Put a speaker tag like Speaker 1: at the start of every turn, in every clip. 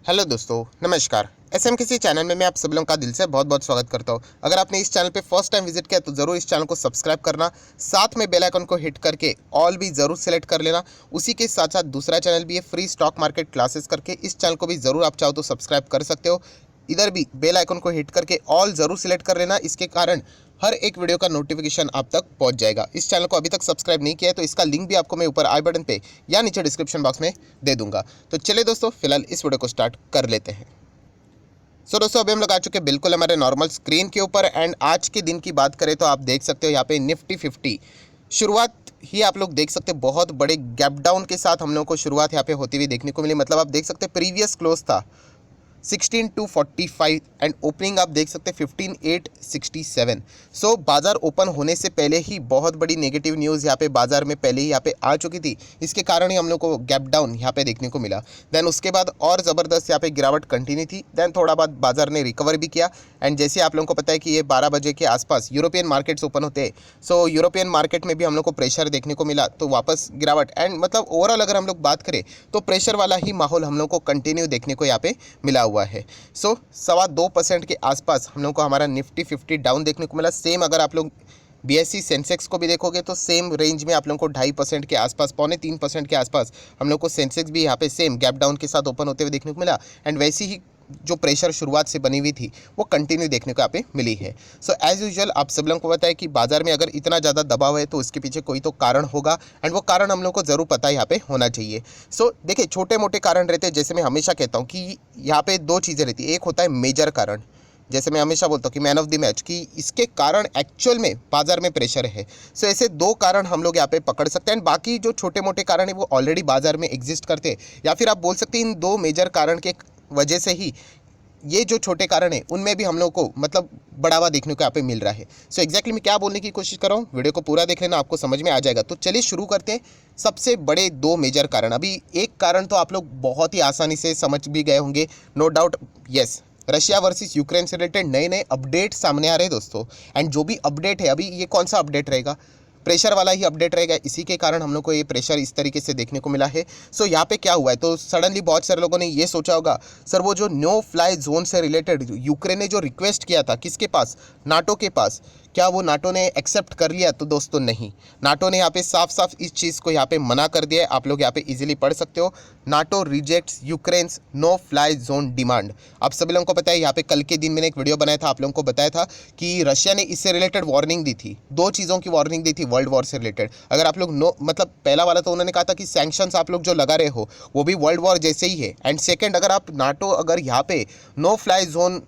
Speaker 1: Hello दोस्तों, नमस्कार। SM किसी चैनल में मैं आप सब लोगों का दिल से बहुत बहुत स्वागत करता हूं। अगर आपने इस चैनल पे फर्स्ट टाइम विजिट किया तो ज़रूर इस चैनल को सब्सक्राइब करना, साथ में बेल आइकन को हिट करके ऑल भी ज़रूर सेलेक्ट कर लेना। उसी के साथ साथ दूसरा चैनल भी है फ्री स्टॉक मार्केट क्लासेस करके, इस चैनल को भी ज़रूर आप चाहो तो सब्सक्राइब कर सकते हो। इधर भी बेल आइकन को हिट करके ऑल ज़रूर सेलेक्ट कर लेना, इसके कारण हर एक वीडियो का नोटिफिकेशन आप तक पहुंच जाएगा। इस चैनल को अभी तक सब्सक्राइब नहीं किया है तो इसका लिंक भी आपको मैं ऊपर आई बटन पे या नीचे डिस्क्रिप्शन बॉक्स में दे दूंगा। तो चलिए दोस्तों, फिलहाल इस वीडियो को स्टार्ट कर लेते हैं। दोस्तों, अभी हम लोग आ चुके हैं बिल्कुल हमारे नॉर्मल स्क्रीन के ऊपर। एंड आज के दिन की बात करें तो आप देख सकते हो यहाँ पे निफ्टी 50 शुरुआत ही आप लोग देख सकते हैं बहुत बड़े गैप डाउन के साथ हम लोग को शुरुआत यहाँ पे होती हुई देखने को मिली। मतलब आप देख सकते हैं प्रीवियस क्लोज था 16,245 एंड ओपनिंग आप देख सकते हैं 15,867। सो बाजार ओपन होने से पहले ही बहुत बड़ी नेगेटिव न्यूज़ यहाँ पे बाजार में पहले ही यहाँ पे आ चुकी थी, इसके कारण ही हम लोग को गैप डाउन यहाँ पे देखने को मिला। देन उसके बाद और ज़बरदस्त यहाँ पे गिरावट कंटिन्यू थी। देन थोड़ा बाद बाजार ने रिकवर भी किया। एंड जैसे आप लोगों को पता है कि ये 12 बजे के आसपास यूरोपियन मार्केट्स ओपन होते हैं, सो यूरोपियन मार्केट में भी हम लोग को प्रेशर देखने को मिला, तो वापस गिरावट। एंड मतलब ओवरऑल अगर हम लोग बात करें तो प्रेशर वाला ही माहौल हम लोग को कंटिन्यू देखने को यहाँ पे मिला हुआ है। सो 2.25% के आसपास हम लोग को हमारा निफ्टी 50 डाउन देखने को मिला। सेम अगर आप लोग बीएससी सेंसेक्स को भी देखोगे तो सेम रेंज में आप लोगों को 2.5% के आसपास, 2.25% के आसपास हम लोग को सेंसेक्स भी यहाँ पे सेम गैप डाउन के साथ ओपन होते हुए देखने को मिला। एंड वैसी ही जो प्रेशर शुरुआत से बनी हुई थी वो कंटिन्यू देखने को यहाँ पे मिली है। सो एज यूजुअल आप सब लोगों को पता है कि बाजार में अगर इतना ज़्यादा दबाव है तो उसके पीछे कोई तो कारण होगा, एंड वो कारण हम लोग को ज़रूर पता है यहाँ पे होना चाहिए। सो देखिए, छोटे मोटे कारण रहते हैं, जैसे मैं हमेशा कहता हूँ कि यहाँ पे दो चीज़ें रहती है। एक होता है मेजर कारण, जैसे मैं हमेशा बोलता हूँ कि मैन ऑफ द मैच, कि इसके कारण एक्चुअल में बाजार में प्रेशर है। सो ऐसे दो कारण हम लोग यहाँ पे पकड़ सकते हैं। एंड बाकी जो छोटे मोटे कारण है वो ऑलरेडी बाजार में एग्जिस्ट करते हैं, या फिर आप बोल सकते हैं इन दो मेजर कारण के वजह से ही ये जो छोटे कारण है उनमें भी हम लोग को मतलब बढ़ावा देखने को यहाँ पे मिल रहा है। सो एग्जैक्टली मैं क्या बोलने की कोशिश कर रहा हूँ, वीडियो को पूरा देख लेना, आपको समझ में आ जाएगा। तो चलिए शुरू करते हैं। सबसे बड़े दो मेजर कारण, अभी एक कारण तो आप लोग बहुत ही आसानी से समझ भी गए होंगे, no doubt. Yes, Russia versus Ukraine से रिलेटेड नए नए अपडेट सामने आ रहे हैं दोस्तों। एंड जो भी अपडेट है अभी, ये कौन सा अपडेट रहेगा? प्रेशर वाला ही अपडेट रहेगा। इसी के कारण हम लोग को ये प्रेशर इस तरीके से देखने को मिला है। सो यहाँ पे क्या हुआ है, तो सडनली बहुत सारे लोगों ने ये सोचा होगा, सर वो जो नो फ्लाई जोन से रिलेटेड यूक्रेन ने जो रिक्वेस्ट किया था, किसके पास? नाटो के पास, क्या वो नाटो ने एक्सेप्ट कर लिया? तो दोस्तों नहीं, नाटो ने यहाँ पे साफ साफ इस चीज़ को यहाँ पे मना कर दिया है। आप लोग यहाँ पे इजीली पढ़ सकते हो, NATO rejects Ukraine's no fly zone demand. आप सभी लोगों को पता है, यहाँ पे कल के दिन मैंने एक वीडियो बनाया था, आप लोगों को बताया था कि रशिया ने इससे रिलेटेड वार्निंग दी थी, दो चीज़ों की वार्निंग दी थी वर्ल्ड वॉर से रिलेटेड। अगर आप लोग नो मतलब पहला वाला तो उन्होंने कहा था कि सैंक्शंस आप लोग जो लगा रहे हो वो भी वर्ल्ड वॉर जैसे ही है। एंड सेकेंड, अगर आप नाटो अगर यहाँ पे नो फ्लाई जोन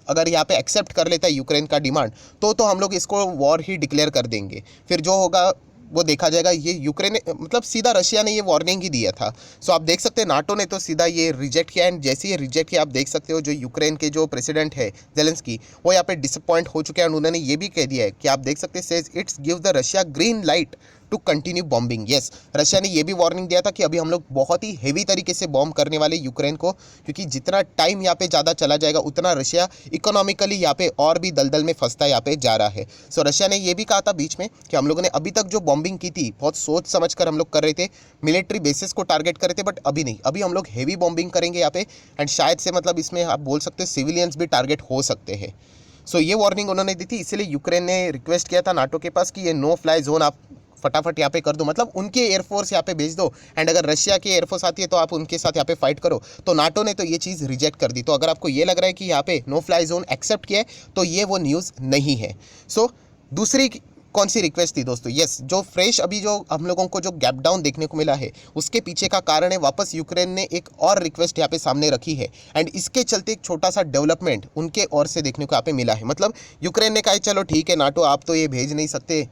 Speaker 1: अगर यहाँ पे एक्सेप्ट कर लेता है यूक्रेन का डिमांड, तो हम लोग इसको वॉर ही डिक्लेयर कर देंगे। फिर जो होगा वो देखा जाएगा। ये यूक्रेन मतलब सीधा रशिया ने ये वार्निंग ही दिया था। सो आप देख सकते हैं नाटो ने तो सीधा ये रिजेक्ट किया। एंड जैसे ये रिजेक्ट किया, आप देख सकते हो जो यूक्रेन के जो प्रेसिडेंट है जेलेंस्की, वो यहाँ पे डिसअपॉइंट हो चुके हैं। और उन्होंने ये भी कह दिया है कि आप देख सकते हैं, says it's give the Russia green light to continue bombing. Yes, Russia ने ये भी वार्निंग दिया था कि अभी हम लोग बहुत ही हेवी तरीके से बॉम्ब करने वाले यूक्रेन को, क्योंकि जितना टाइम यहाँ पे ज़्यादा चला जाएगा उतना रशिया इकोनॉमिकली यहाँ पे और भी दलदल में फंसता यहाँ पे जा रहा है। सो रशिया ने ये भी कहा था बीच में कि हम लोगों ने अभी तक जो बॉम्बिंग की थी बहुत सोच समझ कर हम लोग कर रहे थे, मिलिट्री बेसिस को टारगेट कर रहे थे, बट अभी नहीं, अभी हम लोग हेवी बॉम्बिंग करेंगे यहाँ पे। एंड शायद से मतलब इसमें आप बोल सकते हैं सिविलियंस भी टारगेट हो सकते हैं। सो ये वार्निंग उन्होंने दी थी, इसीलिए यूक्रेन ने रिक्वेस्ट किया था नाटो के पास कि ये नो फ्लाई जोन आप फटाफट यहाँ पे कर दो, मतलब उनके एयरफोर्स यहाँ पे भेज दो। एंड अगर रशिया की एयरफोर्स आती है तो आप उनके साथ यहाँ पे फाइट करो। तो नाटो ने तो ये चीज़ रिजेक्ट कर दी। तो अगर आपको ये लग रहा है कि यहाँ पे नो फ्लाई जोन एक्सेप्ट किया है तो ये वो न्यूज़ नहीं है। सो दूसरी कौन सी रिक्वेस्ट थी दोस्तों? यस, जो फ्रेश अभी जो हम लोगों को जो गैप डाउन देखने को मिला है उसके पीछे का कारण है वापस यूक्रेन ने एक और रिक्वेस्ट यहाँ पे सामने रखी है। एंड इसके चलते एक छोटा सा डेवलपमेंट उनके ओर से देखने को यहाँ पे मिला है। मतलब यूक्रेन ने कहा चलो ठीक है नाटो, आप तो ये भेज नहीं सकते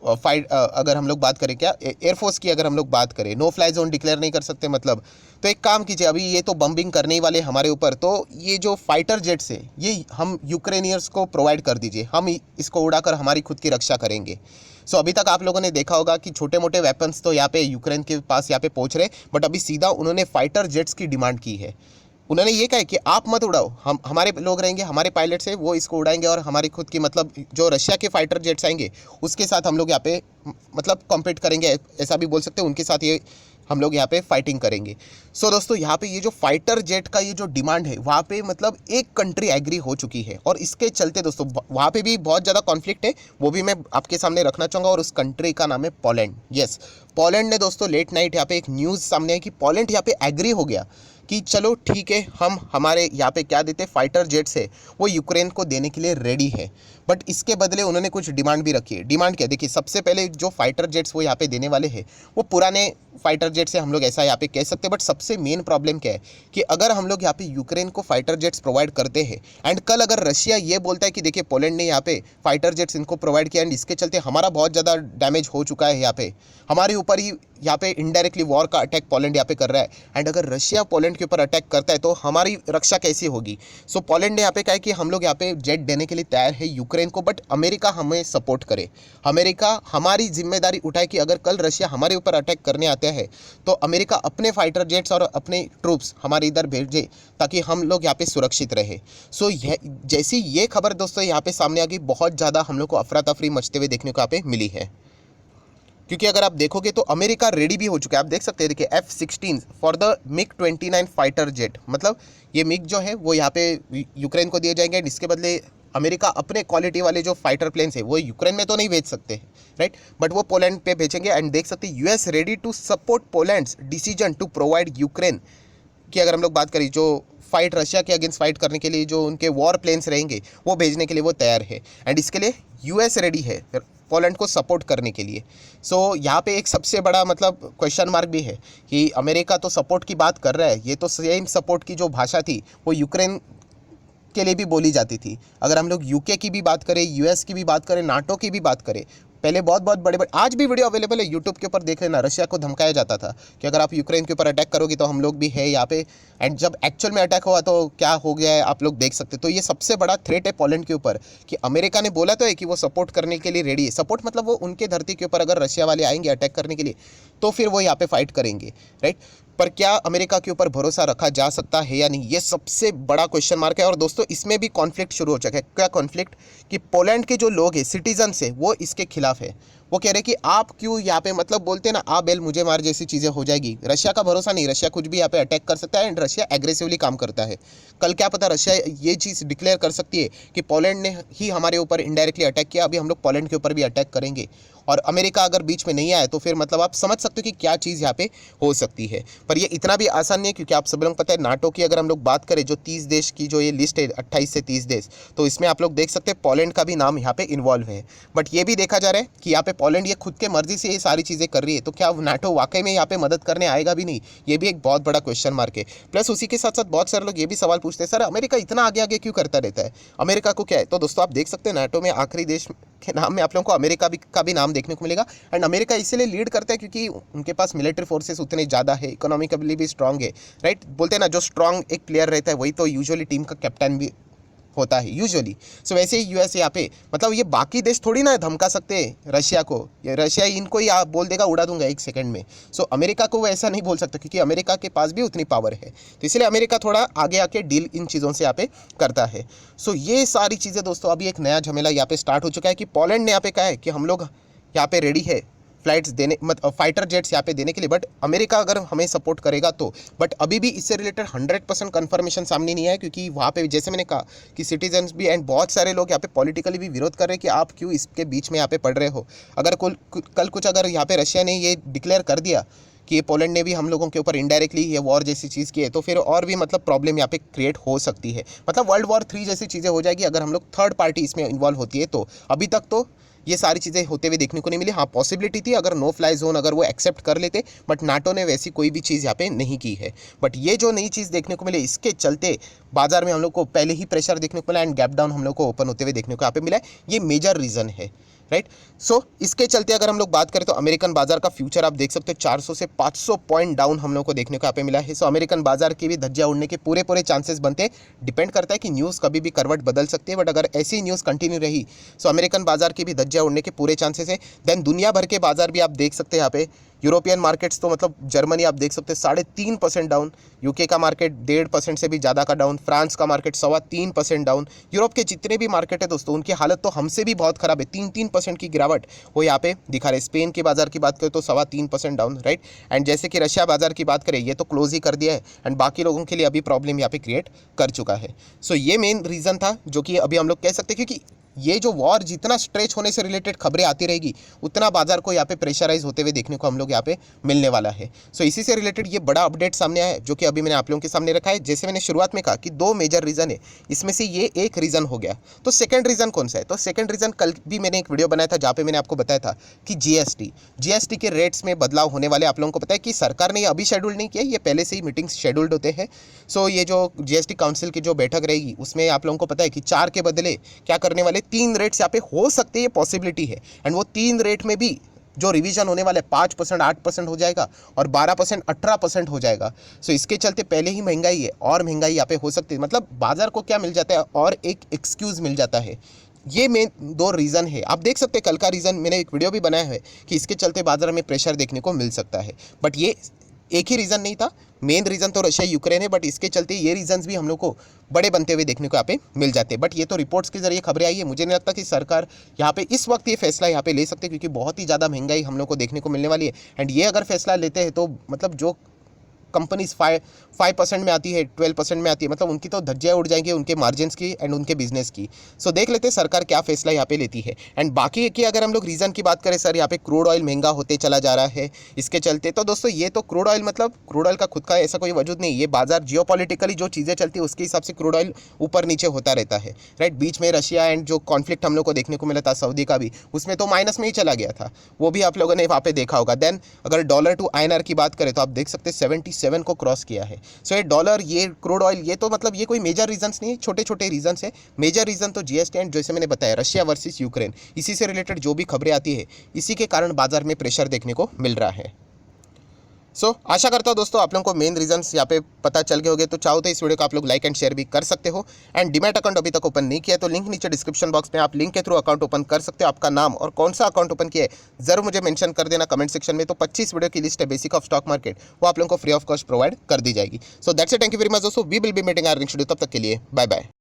Speaker 1: फाइट, अगर हम लोग बात करें क्या एयरफोर्स की, अगर हम लोग बात करें नो फ्लाई जोन डिक्लेयर नहीं कर सकते, मतलब तो एक काम कीजिए, अभी ये तो बम्बिंग करने ही वाले हमारे ऊपर, तो ये जो फाइटर जेट्स है ये हम यूक्रेनियंस को प्रोवाइड कर दीजिए, हम इसको उड़ाकर हमारी खुद की रक्षा करेंगे। सो अभी तक आप लोगों ने देखा होगा कि छोटे मोटे वेपन्स तो यहाँ पे यूक्रेन के पास यहाँ पे पहुँच रहे, बट अभी सीधा उन्होंने फाइटर जेट्स की डिमांड की है। उन्होंने ये कहा कि आप मत उड़ाओ, हमारे लोग रहेंगे, हमारे पायलट्स हैं, वो इसको उड़ाएंगे और हमारी खुद की मतलब जो रशिया के फाइटर जेट्स आएंगे उसके साथ हम लोग यहाँ पे मतलब कॉम्पीट करेंगे, ऐसा भी बोल सकते हैं, उनके साथ ये हम लोग यहाँ पे फाइटिंग करेंगे। सो दोस्तों यहाँ पे ये जो फाइटर जेट का ये जो डिमांड है वहाँ पे मतलब एक कंट्री एग्री हो चुकी है, और इसके चलते दोस्तों वहाँ पे भी बहुत ज़्यादा कॉन्फ्लिक्ट है, वो भी मैं आपके सामने रखना चाहूँगा, और उस कंट्री का नाम है पोलैंड। यस, पोलैंड ने दोस्तों लेट नाइट यहाँ पे एक न्यूज़ सामने आई कि पोलैंड यहाँ पे एग्री हो गया कि चलो ठीक है, हम हमारे यहाँ पे क्या देते फाइटर जेट्स है वो यूक्रेन को देने के लिए रेडी है, बट इसके बदले उन्होंने कुछ डिमांड भी रखी है। डिमांड क्या, देखिए सबसे पहले जो फाइटर जेट्स वो यहाँ पे देने वाले हैं वो पुराने फाइटर जेट्स से हम लोग ऐसा यहाँ पे कह सकते हैं, बट सबसे मेन प्रॉब्लम क्या है कि अगर हम लोग यहाँ पे यूक्रेन को फाइटर जेट्स प्रोवाइड करते हैं एंड कल अगर रशिया ये बोलता है कि देखिए पोलैंड ने यहाँ पे फाइटर जेट्स इनको प्रोवाइड किया एंड इसके चलते हमारा बहुत ज़्यादा डैमेज हो चुका है, यहाँ पे हमारे ऊपर ही यहाँ पे इनडायरेक्टली वॉर का अटैक पोलैंड यहाँ पे कर रहा है, एंड अगर रशिया पोलैंड के ऊपर अटैक करता है तो हमारी रक्षा कैसी होगी। सो पोलैंड ने यहाँ पे कहा है कि हम लोग यहाँ पे जेट देने के लिए तैयार है यूक्रेन को, बट अमेरिका हमें सपोर्ट करे, अमेरिका हमारी जिम्मेदारी उठाए कि अगर कल रशिया हमारे ऊपर अटैक करने आता है तो अमेरिका अपने फाइटर जेट्स और अपने ट्रूप्स हमारे इधर भेजे ताकि हम लोग यहाँ पे सुरक्षित रहे। सो जैसी ये खबर दोस्तों यहाँ पे सामने आ गई, बहुत ज़्यादा हम लोग को अफरा तफरी मचते हुए देखने को यहाँ पे मिली है, क्योंकि अगर आप देखोगे तो अमेरिका रेडी भी हो चुका है। आप देख सकते हैं, देखिए F-16 for the MiG-29 fighter jet, मतलब ये मिग जो है वो यहाँ पे यूक्रेन को दिए जाएंगे, इसके बदले अमेरिका अपने क्वालिटी वाले जो फाइटर प्लेन्स है वो यूक्रेन में तो नहीं भेज सकते, राइट, बट वो पोलैंड पे भेजेंगे। एंड देख सकते हैं US ready to support Poland's decision to provide Ukraine की, अगर हम लोग बात करें जो फाइट रशिया के अगेंस्ट फाइट करने के लिए जो उनके वॉर प्लेन्स रहेंगे वो भेजने के लिए वो तैयार है, एंड इसके लिए यूएस रेडी है पोलैंड को सपोर्ट करने के लिए। सो यहाँ पे एक सबसे बड़ा मतलब क्वेश्चन मार्क भी है कि अमेरिका तो सपोर्ट की बात कर रहा है, ये तो सेम सपोर्ट की जो भाषा थी वो यूक्रेन के लिए भी बोली जाती थी। अगर हम लोग यूके की भी बात करें, यूएस की भी बात करें, नाटो की भी बात करें, पहले बहुत बहुत बड़े बड़े, आज भी वीडियो अवेलेबल है यूट्यूब के ऊपर, देख लेना, रशिया को धमकाया जाता था कि अगर आप यूक्रेन के ऊपर अटैक करोगे तो हम लोग भी है यहाँ पे, एंड जब एक्चुअल में अटैक हुआ तो क्या हो गया है आप लोग देख सकते। तो ये सबसे बड़ा थ्रेट है पोलैंड के ऊपर कि अमेरिका ने बोला तो है कि वो सपोर्ट करने के लिए रेडी है, सपोर्ट मतलब वो उनके धरती के ऊपर अगर रशिया वाले आएंगे अटैक करने के लिए तो फिर वो यहाँ पे फाइट करेंगे, राइट, पर क्या अमेरिका के ऊपर भरोसा रखा जा सकता है या नहीं, ये सबसे बड़ा क्वेश्चन मार्क है। और दोस्तों इसमें भी कॉन्फ्लिक्ट शुरू हो चुका है। क्या कॉन्फ्लिक्ट कि पोलैंड के जो लोग हैं, सिटीजन्स है, वो इसके खिलाफ है। वो कह रहे हैं कि आप क्यों यहाँ पे, मतलब बोलते हैं ना आ बेल मुझे मार जैसी चीज़ें हो जाएगी, रशिया का भरोसा नहीं, रशिया कुछ भी यहाँ पे अटैक कर सकता है, एंड रशिया एग्रेसिवली काम करता है। कल क्या पता रशिया ये चीज़ डिक्लेयर कर सकती है कि पोलैंड ने ही हमारे ऊपर इनडायरेक्टली अटैक किया, अभी हम लोग पोलैंड के ऊपर भी अटैक करेंगे, और अमेरिका अगर बीच में नहीं आए तो फिर मतलब आप समझ सकते हो कि क्या चीज़ यहाँ पे हो सकती है। पर ये इतना भी आसान नहीं है, क्योंकि आप सब लोग पता है नाटो की अगर हम लोग बात करें जो 30 देश की जो ये लिस्ट है 28 से 30 देश, तो इसमें आप लोग देख सकते हैं पोलैंड का भी नाम यहाँ पे इन्वॉल्व है। बट ये भी देखा जा रहा है कि यहाँ पे पोलैंड ये खुद के मर्जी से ये सारी चीज़ें कर रही है, तो क्या नाटो वाकई में यहाँ पे मदद करने आएगा भी नहीं, ये भी एक बहुत बड़ा क्वेश्चन मार्क है। प्लस उसी के साथ साथ बहुत सारे लोग ये भी सवाल पूछते हैं, सर अमेरिका इतना आगे आगे क्यों करता रहता है, अमेरिका को क्या है। तो दोस्तों आप देख सकते हैं नाटो में आखिरी देश के नाम में आप लोगों को अमेरिका का भी नाम देखने को मिलेगा, एंड अमेरिका इसलिए लीड करता है क्योंकि उनके पास मिलिट्री फोर्सेस उतने ज़्यादा है, इकोनॉमिकली भी स्ट्रांग है, राइट, बोलते हैं ना जो स्ट्रांग एक प्लेयर रहता है वही तो यूजुअली टीम का कैप्टन भी होता है यूजुअली। सो वैसे ही यूएस यहाँ पे मतलब ये बाकी देश थोड़ी ना धमका सकते हैं रशिया को, ये रशिया इनको ही आप बोल देगा उड़ा दूंगा एक सेकंड में। सो अमेरिका को वो ऐसा नहीं बोल सकता क्योंकि अमेरिका के पास भी उतनी पावर है, तो इसलिए अमेरिका थोड़ा आगे आके डील इन चीज़ों से यहाँ पे करता है। सो ये सारी चीज़ें दोस्तों अभी एक नया झमेला यहाँ पे स्टार्ट हो चुका है कि पोलैंड ने यहाँ पे कहा है कि हम लोग यहाँ पे रेडी है फ्लाइट्स देने फाइटर जेट्स यहाँ पे देने के लिए, बट अमेरिका अगर हमें सपोर्ट करेगा तो। बट अभी भी इससे रिलेटेड 100% कन्फर्मेशन सामने नहीं आया, क्योंकि वहाँ पे जैसे मैंने कहा कि सिटीजन्स भी एंड बहुत सारे लोग यहाँ पे पॉलिटिकली भी विरोध कर रहे हैं कि आप क्यों इसके बीच में यहाँ पे पड़ रहे हो। अगर कल कुछ अगर यहाँ पे रशिया ने ये डिक्लेयर कर दिया कि ये पोलैंड ने भी हम लोगों के ऊपर इनडायरेक्टली ये वॉर जैसी चीज़ की है, तो फिर और भी मतलब प्रॉब्लम यहाँ पे क्रिएट हो सकती है, मतलब वर्ल्ड वॉर 3 जैसी चीज़ें हो जाएगी अगर हम लोग थर्ड पार्टी इसमें इन्वॉल्व होती है। तो अभी तक तो ये सारी चीज़ें होते हुए देखने को नहीं मिली। हाँ पॉसिबिलिटी थी अगर नो फ्लाई जोन अगर वो एक्सेप्ट कर लेते, बट नाटो ने वैसी कोई भी चीज़ यहाँ पे नहीं की है। बट ये जो नई चीज़ देखने को मिले इसके चलते बाजार में हम लोग को पहले ही प्रेशर देखने को मिला एंड गैप डाउन हम लोग को ओपन होते हुए देखने को यहाँ पे मिला है, ये मेजर रीज़न है, राइट। सो इसके चलते अगर हम लोग बात करें तो अमेरिकन बाजार का फ्यूचर आप देख सकते हो 400 से 500 पॉइंट डाउन हम लोग को देखने को यहाँ पे मिला है। सो अमेरिकन बाजार की भी धज्जियां उड़ने के पूरे चांसेस बनते हैं। डिपेंड करता है कि न्यूज़ कभी भी करवट बदल सकती है, बट अगर ऐसी न्यूज़ कंटिन्यू रही सो अमेरिकन बाजार की भी धज्जियां उड़ने के पूरे चांसेस है। देन दुनिया भर के बाजार भी आप देख सकते हैं यहाँ पे यूरोपियन मार्केट्स तो मतलब जर्मनी आप देख सकते हैं 3.5% डाउन, यूके का मार्केट 1.5% से भी ज़्यादा का डाउन, फ्रांस का मार्केट 3.25% डाउन। यूरोप के जितने भी मार्केट है दोस्तों उनकी हालत तो हमसे भी बहुत खराब है, 3% की गिरावट वो यहाँ पे दिखा रहे। स्पेन के बाजार की बात करें तो 3.25% डाउन, राइट। एंड जैसे कि रशिया बाजार की बात करें ये तो क्लोज ही कर दिया है एंड बाकी लोगों के लिए अभी प्रॉब्लम यहाँ पे क्रिएट कर चुका है। सो ये मेन रीज़न था जो कि अभी हम लोग कह सकते हैं, क्योंकि ये जो वॉर जितना स्ट्रेच होने से रिलेटेड खबरें आती रहेगी उतना बाजार को यहाँ पे प्रेशराइज होते हुए देखने को हम लोग यहाँ पे मिलने वाला है। सो इसी से रिलेटेड ये बड़ा अपडेट सामने आया है जो कि अभी मैंने आप लोगों के सामने रखा है। जैसे मैंने शुरुआत में कहा कि 2 मेजर रीज़न है, इसमें से ये एक रीज़न हो गया। तो सेकंड रीज़न कौन सा है? तो सेकंड रीज़न कल भी मैंने एक वीडियो बनाया था जहाँ पे मैंने आपको बताया था कि जीएसटी के रेट्स में बदलाव होने वाले। आप लोगों को पता है कि सरकार ने ये अभी शेड्यूल नहीं किया, ये पहले से ही मीटिंग्स शेड्यूल्ड होते हैं। सो ये जो जीएसटी काउंसिल की जो बैठक रहेगी उसमें आप लोगों को पता है कि 4 के बदले क्या करने वाले 3 रेट्स यहाँ पे हो सकते हैं, ये पॉसिबिलिटी है। एंड वो 3 रेट में भी जो रिवीजन होने वाला है 5% 8% हो जाएगा और 12% 18% हो जाएगा। सो इसके चलते पहले ही महंगाई है और महंगाई यहाँ पे हो सकती है, मतलब बाजार को क्या मिल जाता है और एक एक्सक्यूज़ मिल जाता है। ये मेन 2 रीज़न है। आप देख सकते हैं कल का रीज़न मैंने एक वीडियो भी बनाया है कि इसके चलते बाजार में प्रेशर देखने को मिल सकता है। बट ये एक ही रीज़न नहीं था, मेन रीज़न तो रशिया यूक्रेन है, बट इसके चलते ये रीजंस भी हम लोग को बड़े बनते हुए देखने को यहाँ पे मिल जाते हैं। बट ये तो रिपोर्ट्स के जरिए खबरें आई है, मुझे नहीं लगता कि सरकार यहाँ पे इस वक्त ये फैसला यहाँ पे ले सकते, क्योंकि बहुत ही ज़्यादा महंगाई हम लोग को देखने को मिलने वाली है। एंड ये अगर फैसला लेते हैं तो मतलब जो कंपनीज 5% में आती है, 12% में आती है, मतलब उनकी तो धज्जियाँ उड़ जाएंगी उनके मार्जिन्स की एंड उनके बिजनेस की। सो देख लेते हैं सरकार क्या फैसला यहाँ पे लेती है। एंड बाकी की अगर हम लोग रीज़न की बात करें, सर यहाँ पे क्रूड ऑयल महंगा होते चला जा रहा है इसके चलते। तो दोस्तों ये तो क्रूड ऑयल मतलब क्रूड ऑयल का खुद का ऐसा कोई वजूद नहीं, ये बाजार जियोपॉलिटिकली जो चीज़ें चलती है उसके हिसाब से क्रूड ऑयल ऊपर नीचे होता रहता है, राइट। बीच में रशिया एंड जो कॉन्फ्लिक्ट हम लोग को देखने को मिला था सऊदी का भी, उसमें तो माइनस में ही चला गया था, वो भी आप लोगों ने वहाँ पे देखा होगा। देन अगर डॉलर टू INR की बात करें तो आप देख सकते हैं 77 को क्रॉस किया है। सो ये डॉलर, ये क्रूड ऑयल, ये तो मतलब ये कोई मेजर रीजंस नहीं है, छोटे छोटे रीजंस है। मेजर रीजन तो जीएसटी एंड जैसे मैंने बताया रशिया वर्सेस यूक्रेन, इसी से रिलेटेड जो भी खबरें आती है इसी के कारण बाजार में प्रेशर देखने को मिल रहा है। सो आशा करता हूँ दोस्तों आप लोगों को मेन रीजंस यहाँ पे पता चल गए होंगे। तो चाहो तो इस वीडियो को आप लोग लाइक एंड शेयर भी कर सकते हो। एंड डीमैट अकाउंट अभी तक ओपन नहीं किया तो लिंक नीचे डिस्क्रिप्शन बॉक्स में, आप लिंक के थ्रू अकाउंट ओपन कर सकते हो। आपका नाम और कौन सा अकाउंट ओपन किया है जरूर मुझे मेंशन कर देना कमेंट सेक्शन में। तो 25 वीडियो की लिस्ट है बेसिक ऑफ स्टॉक मार्केट, वो आप लोगों को फ्री ऑफ कॉस्ट प्रोवाइड कर दी जाएगी। So that's it, thank you very much दोस्तों, we will be meeting our next video, तब तक के लिए बाय बाय।